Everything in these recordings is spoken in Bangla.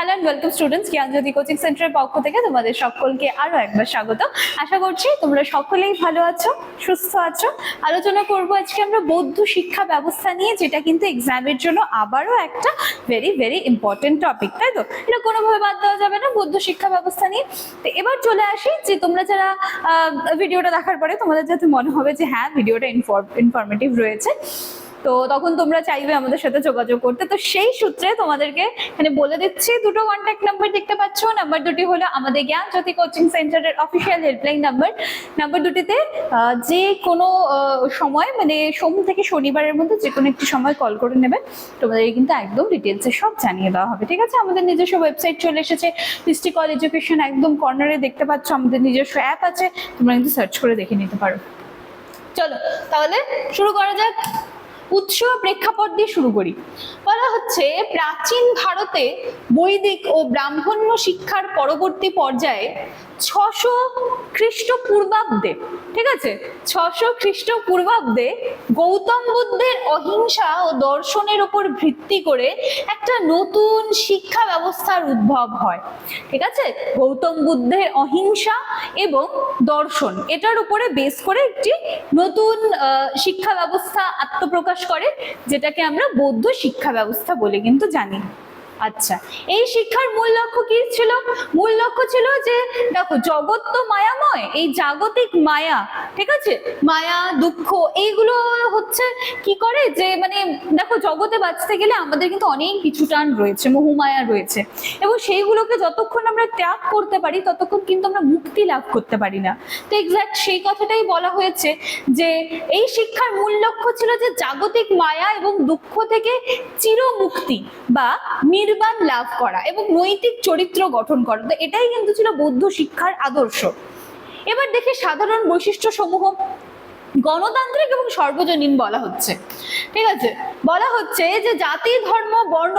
Hello and welcome students, Gyanjyoti coaching সেন্টারের পক্ষ থেকে তোমাদের সকলকে আরো একবার স্বাগত। আশা করছি তোমরা সকলেই ভালো আছো, সুস্থ আছো। আলোচনা করব আজকে আমরা বৌদ্ধ শিক্ষা ব্যবস্থা নিয়ে, যেটা কিন্তু এক্সামের জন্য আবারও একটা ভেরি ভেরি ইম্পর্টেন্ট টপিক, তাই তো? এটা কোনোভাবে বাদ দেওয়া যাবে না বৌদ্ধ শিক্ষা ব্যবস্থা নিয়ে। তো এবার চলে আসি যে তোমরা যারা ভিডিওটা দেখার পরে তোমাদের যাতে মনে হবে যে হ্যাঁ ভিডিওটা ইনফরমেটিভ রয়েছে, তো তখন তোমরা চাইবে আমাদের সাথে যোগাযোগ করতে। তো সেই সূত্রে তোমাদেরকে এখানে বলে দিচ্ছি, দুটো কন্ট্যাক্ট নাম্বার দেখতে পাচ্ছ। নাম্বার দুটি হলো আমাদের জ্ঞানজ্যোতি কোচিং সেন্টারের অফিসিয়াল হেল্পলাইন নাম্বার দুটিতে যে কোনো সময়, মানে সোম থেকে শনিবারের মধ্যে যে কোনো একটি সময় কল করে নেবে, তোমাদের কিন্তু একদম ডিটেলসে সব জানিয়ে দেওয়া হবে, ঠিক আছে? আমাদের নিজস্ব ওয়েবসাইট চলে এসেছে, হিস্ট্রি কল এডুকেশন, একদম কর্নারে দেখতে পাচ্ছ। আমাদের নিজস্ব অ্যাপ আছে, তোমরা কিন্তু সার্চ করে দেখে নিতে পারো। চলো তাহলে শুরু করা যাক। উৎস প্রেক্ষাপট দিয়ে শুরু করি। বলা হচ্ছে প্রাচীন ভারতে বৈদিক ও ব্রাহ্মণ্য শিক্ষার পরবর্তী পর্যায়ে 600 খ্রিস্টপূর্বাব্দে, ঠিক আছে, 600 খ্রিস্টপূর্বাব্দে গৌতম বুদ্ধের অহিংসা ও দর্শনের উপর ভিত্তি করে একটা নতুন শিক্ষা ব্যবস্থার উদ্ভব হয়, ঠিক আছে? গৌতম বুদ্ধের অহিংসা এবং দর্শন, এটার উপরে বেস করে একটি নতুন শিক্ষা ব্যবস্থা আত্মপ্রকাশ করে, যেটাকে আমরা বৌদ্ধ শিক্ষা ব্যবস্থা বলে কিন্তু জানি। আচ্ছা, এই শিক্ষার মূল লক্ষ্য কি ছিল? মূল লক্ষ্য ছিল যে দেখো, জগৎ তো মায়াময়, এই জাগতিক মায়া, ঠিক আছে, মায়া দুঃখ এইগুলো হচ্ছে কি করে যে, মানে দেখো জগতে বাঁচতে গেলে আমাদের কিন্তু অনেক কিছু টান রয়েছে, মোহমায়া রয়েছে, এবং সেইগুলোকে যতক্ষণ আমরা ত্যাগ করতে পারি ততক্ষণ কিন্তু আমরা মুক্তি লাভ করতে পারি না। তো এক্সাক্ট সেই কথাটাই বলা হয়েছে যে এই শিক্ষার মূল লক্ষ্য ছিল যে জাগতিক মায়া এবং দুঃখ থেকে চিরমুক্তি বা নির্বাণ লাভ করা এবং নৈতিক চরিত্র গঠন করা। তো এটাই কিন্তু ছিল বৌদ্ধ শিক্ষার আদর্শ। এবার দেখি সাধারণ বৈশিষ্ট্য সমূহ। গণতান্ত্রিক এবং সর্বজনীন বলা হচ্ছে, ঠিক আছে? বলা হচ্ছে যে জাতি ধর্ম বর্ণ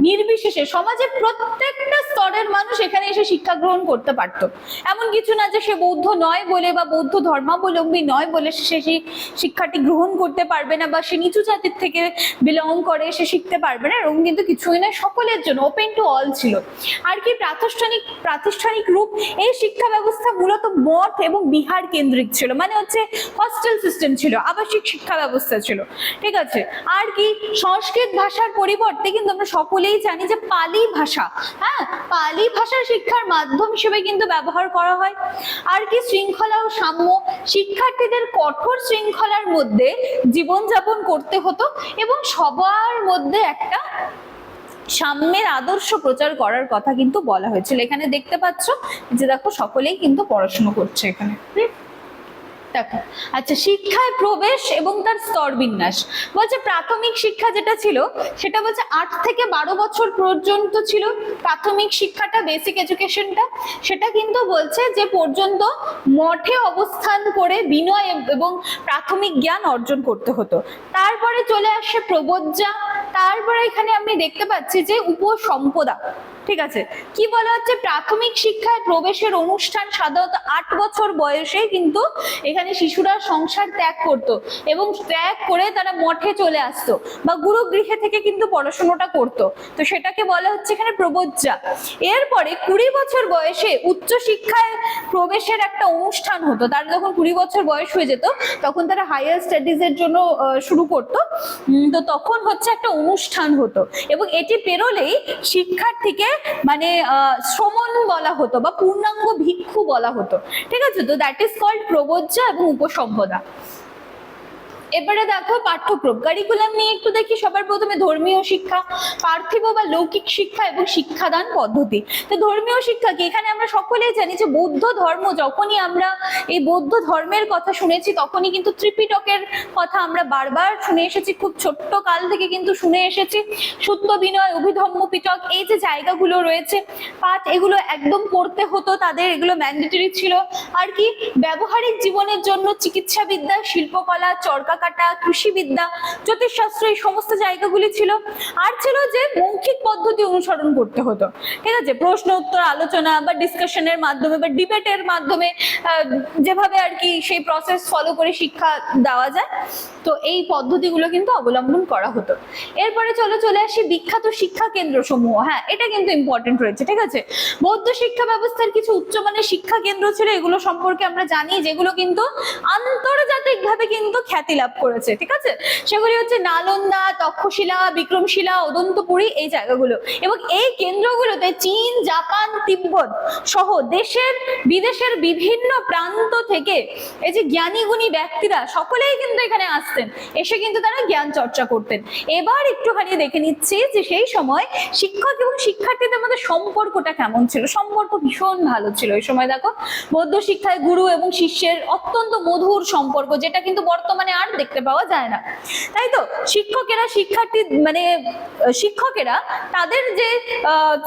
নির্বিশেষে সমাজের প্রত্যেকটা স্তরের মানুষ এখানে এসে শিক্ষা গ্রহণ করতে পারতো। এমন কিছু না যে সে বৌদ্ধ নয় বলে বা বৌদ্ধ ধর্মাবলম্বী নয় বলে সে সেই শিক্ষাটি গ্রহণ করতে পারবে না, বা সে নিচু জাতির থেকে বিলং করে সে শিখতে পারবে না, এরকম কিন্তু কিছুই নয়। সকলের জন্য ওপেন টু অল ছিল। আর কি প্রাতিষ্ঠানিক রূপ, এই শিক্ষা ব্যবস্থা মূলত মঠ এবং বিহার কেন্দ্রিক ছিল, মানে হচ্ছে হস্টেল সিস্টেম ছিল, আবাসিক শিক্ষা ব্যবস্থা ছিল, ঠিক আছে? আর কি সংস্কৃত ভাষার পরিবর্তে কিন্তু আমরা সকলেই জানি যে পালি ভাষা, হ্যাঁ, পালি ভাষা শিক্ষার মাধ্যম হিসেবে কিন্তু ব্যবহার করা হয়। আর কি শৃঙ্খলা ও সাম্য, শিক্ষার্থীদের কঠোর শৃঙ্খলার মধ্যে জীবনযাপন করতে হতো এবং সবার মধ্যে একটা সাম্যের আদর্শ প্রচার করার কথা কিন্তু বলা হয়েছিল। এখানে দেখতে পাচ্ছ যে দেখো সকলেই কিন্তু পড়াশোনা করছে এখানে, দেখো। আচ্ছা, শিক্ষায় প্রবেশ এবং তার স্তর বিন্যাস বলছে প্রাথমিক শিক্ষা যেটা ছিল সেটা বলছে 8 থেকে 12 বছর পর্যন্ত ছিল প্রাথমিক শিক্ষাটা, বেসিক এডুকেশনটা। সেটা কিন্তু বলছে যে পর্যন্ত মঠে অবস্থান করে বিনয় এবং প্রাথমিক জ্ঞান অর্জন করতে হতো। তারপরে চলে আসে প্রবজ্জা, তারপরে এখানে আমি দেখতে পাচ্ছি যে উপসম্পদা, ঠিক আছে? কি বলা হচ্ছে, প্রাথমিক শিক্ষায় প্রবেশের অনুষ্ঠান সাধারণত 8 বছর বয়সে কিন্তু এখানে শিশুরা সংসার ত্যাগ করতো এবং ত্যাগ করে তারা মঠে চলে আসতো বা গুরুগৃহে থেকে কিন্তু পড়াশোনাটা করতো। তো সেটাকে বলা হচ্ছে এখানে প্রবজ্জা। এরপরে 20 বছর বয়সে উচ্চ শিক্ষায় প্রবেশের একটা অনুষ্ঠান হতো। তারা যখন 20 বছর বয়স হয়ে যেত তখন তারা হায়ার স্টাডিজ এর জন্য শুরু করতো। তো তখন হচ্ছে একটা অনুষ্ঠান হতো এবং এটি পেরোলেই শিক্ষার্থীকে মানে শ্রমণ বলা হতো বা পূর্ণাঙ্গ ভিক্ষু বলা হতো, ঠিক আছে? তো দ্যাট ইজ কল্ড প্রবজ্জা এবং উপসম্পদা। এবারে দেখো পাঠ্যক্রম, কারিকুলাম নিয়ে একটু দেখি। সবার প্রথমে ধর্মীয় শিক্ষা, পার্থিব বা লৌকিক শিক্ষা এবং শিক্ষাদান পদ্ধতি। তো ধর্মীয় শিক্ষা কি, এখানে আমরা সকলেই জানি যে বৌদ্ধ ধর্ম, যখনই আমরা এই বৌদ্ধ ধর্মের কথা শুনেছি তখনই কিন্তু ত্রিপিটকের কথা আমরা বারবার শুনে এসেছি, খুব ছোট্ট কাল থেকে কিন্তু শুনে এসেছি। সূত্র বিনয়, অভিধম্ম পিটক, এই যে জায়গাগুলো রয়েছে পাঠ, এগুলো একদম পড়তে হতো তাদের, এগুলো ম্যান্ডেটরি ছিল। আর কি ব্যবহারিক জীবনের জন্য চিকিৎসা বিদ্যা, শিল্পকলা, চরকা কাটা, কৃষিবিদ্যা, জ্যোতিষশাস্ত্র, এই সমস্ত জায়গাগুলি ছিল। আর ছিল যে মৌখিক পদ্ধতি অনুসরণ করতে হতো, ঠিক আছে, প্রশ্ন উত্তর আলোচনা বা ডিসকাশনের মাধ্যমে বা ডিবেটের মাধ্যমে যেভাবে আর কি সেই প্রসেস ফলো করে শিক্ষা দেওয়া যায়, তো এই পদ্ধতিগুলো কিন্তু অবলম্বন করা হতো। এরপরে চলে আসি বিখ্যাত শিক্ষা কেন্দ্র সমূহ। হ্যাঁ, এটা কিন্তু ইম্পর্টেন্ট রয়েছে, ঠিক আছে। বৌদ্ধ শিক্ষা ব্যবস্থার কিছু উচ্চমানের শিক্ষা কেন্দ্র ছিল, এগুলো সম্পর্কে আমরা জানি, যেগুলো কিন্তু আন্তর্জাতিকভাবে কিন্তু খ্যাতি লাভ করেছে, ঠিক আছে। সেগুলি হচ্ছে নালন্দা, তক্ষশিলা, বিক্রমশিলা, অদন্তপুরী, এই জায়গাগুলো। এবং এই কেন্দ্রগুলোতে চীন, জাপান, তিব্বত সহ দেশের বিদেশের বিভিন্ন প্রান্ত থেকে এই যে জ্ঞানী গুণী ব্যক্তিরা সকলেই কিন্তু এখানে আসতেন, এসে কিন্তু তারা জ্ঞান চর্চা করতেন। এবার একটুখানি দেখে নিচ্ছি যে সেই সময় শিক্ষক এবং শিক্ষার্থীদের মধ্যে সম্পর্কটা কেমন ছিল। সম্পর্ক ভীষণ ভালো ছিল এই সময়। দেখো, বৌদ্ধ শিক্ষায় গুরু এবং শিষ্যের অত্যন্ত মধুর সম্পর্ক, যেটা কিন্তু বর্তমানে আর দেখতে পাওয়া যায় না, তাই তো। শিক্ষকেরা তাদের যে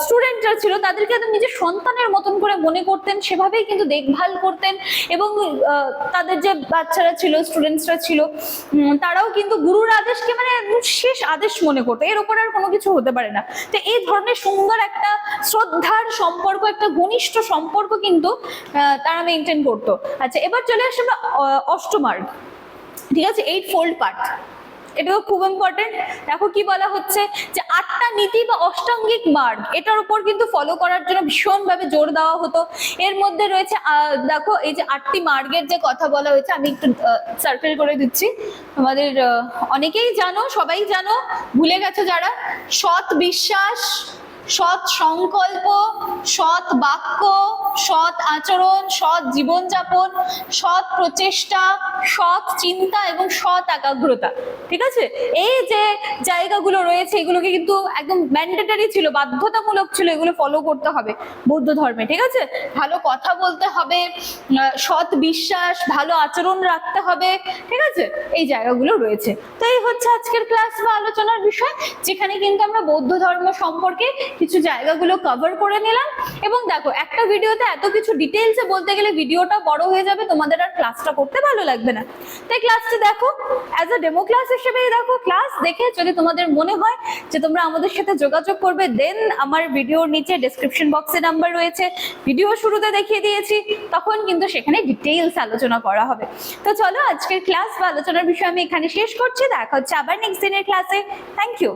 স্টুডেন্টরা ছিল তাদেরকে একদম নিজের সন্তানের মতন করে মনে করতেন, সেভাবেই কিন্তু দেখভাল করতেন। এবং তাদের যে বাচ্চারা ছিল, স্টুডেন্টসরা ছিল, তারাও কিন্তু গুরুর আদেশকে মানে শেষ আদেশ মনে করতো, এর উপর আর কোনো কিছু হতে পারে না। তো এই ধরনের সুন্দর একটা শ্রদ্ধার সম্পর্ক, একটা ঘনিষ্ঠ সম্পর্ক কিন্তু তারা মেনটেন করতো। আচ্ছা, এবার চলে আসে আমরা অষ্টমার্গ, ঠিক আছে, 8 fold পাঠ। এটাও খুব ইম্পর্টেন্ট। দেখো কি বলা হচ্ছে যে 8টা নীতি বা অষ্টাঙ্গিক মার্গ, এটার উপর কিন্তু ফলো করার জন্য ভীষণভাবে জোর দেওয়া হতো। এর মধ্যে রয়েছে দেখো এই যে 8টি মার্গের যে কথা বলা হয়েছে, আমি একটু সার্কেল করে দিচ্ছি, তোমাদের অনেকেই জানো, সবাই জানো, ভুলে গেছো যারা। সৎ বিশ্বাস, সৎ সংকল্প, সৎ বাক্য, সৎ আচরণ, সৎ জীবনযাপন, সৎ প্রচেষ্টা, সৎ চিন্তা এবং সৎ একাগ্রতা, ঠিক আছে। এই যে জায়গাগুলো রয়েছে এগুলোকে কিন্তু একদম ম্যান্ডেটরি ছিল, বাধ্যতামূলক ছিল, এগুলো ফলো করতে হবে বৌদ্ধ ধর্মে, ঠিক আছে। ভালো কথা বলতে হবে, সৎ বিশ্বাস, ভালো আচরণ রাখতে হবে, ঠিক আছে, এই জায়গাগুলো রয়েছে। তো এই হচ্ছে আজকের ক্লাস বা আলোচনার বিষয়, যেখানে কিন্তু আমরা বৌদ্ধ ধর্ম সম্পর্কে কিছু জায়গাগুলো কভার করে নিলাম। এবং দেখো, একটা ভিডিওতে এত কিছু ডিটেইলসে বলতে গেলে ভিডিওটা বড় হয়ে যাবে, তোমাদের আর ক্লাসটা করতে ভালো লাগবে না। তাই ক্লাসটি দেখো অ্যাজ আ ডেমো ক্লাস হিসেবেই দেখো। ক্লাস দেখে যদি তোমাদের মনে হয় যে তোমরা আমাদের সাথে যোগাযোগ করবে, দেন আমার ভিডিওর নিচে ডেসক্রিপশন বক্সে নাম্বার রয়েছে, ভিডিও শুরুতে দেখিয়ে দিয়েছি, তখন কিন্তু সেখানে ডিটেইলস আলোচনা করা হবে। তো চলো, আজকের ক্লাস বা আলোচনার বিষয় আমি এখানে শেষ করছি। দেখা হচ্ছে আবার নেক্সট দিনের ক্লাসে। Thank you.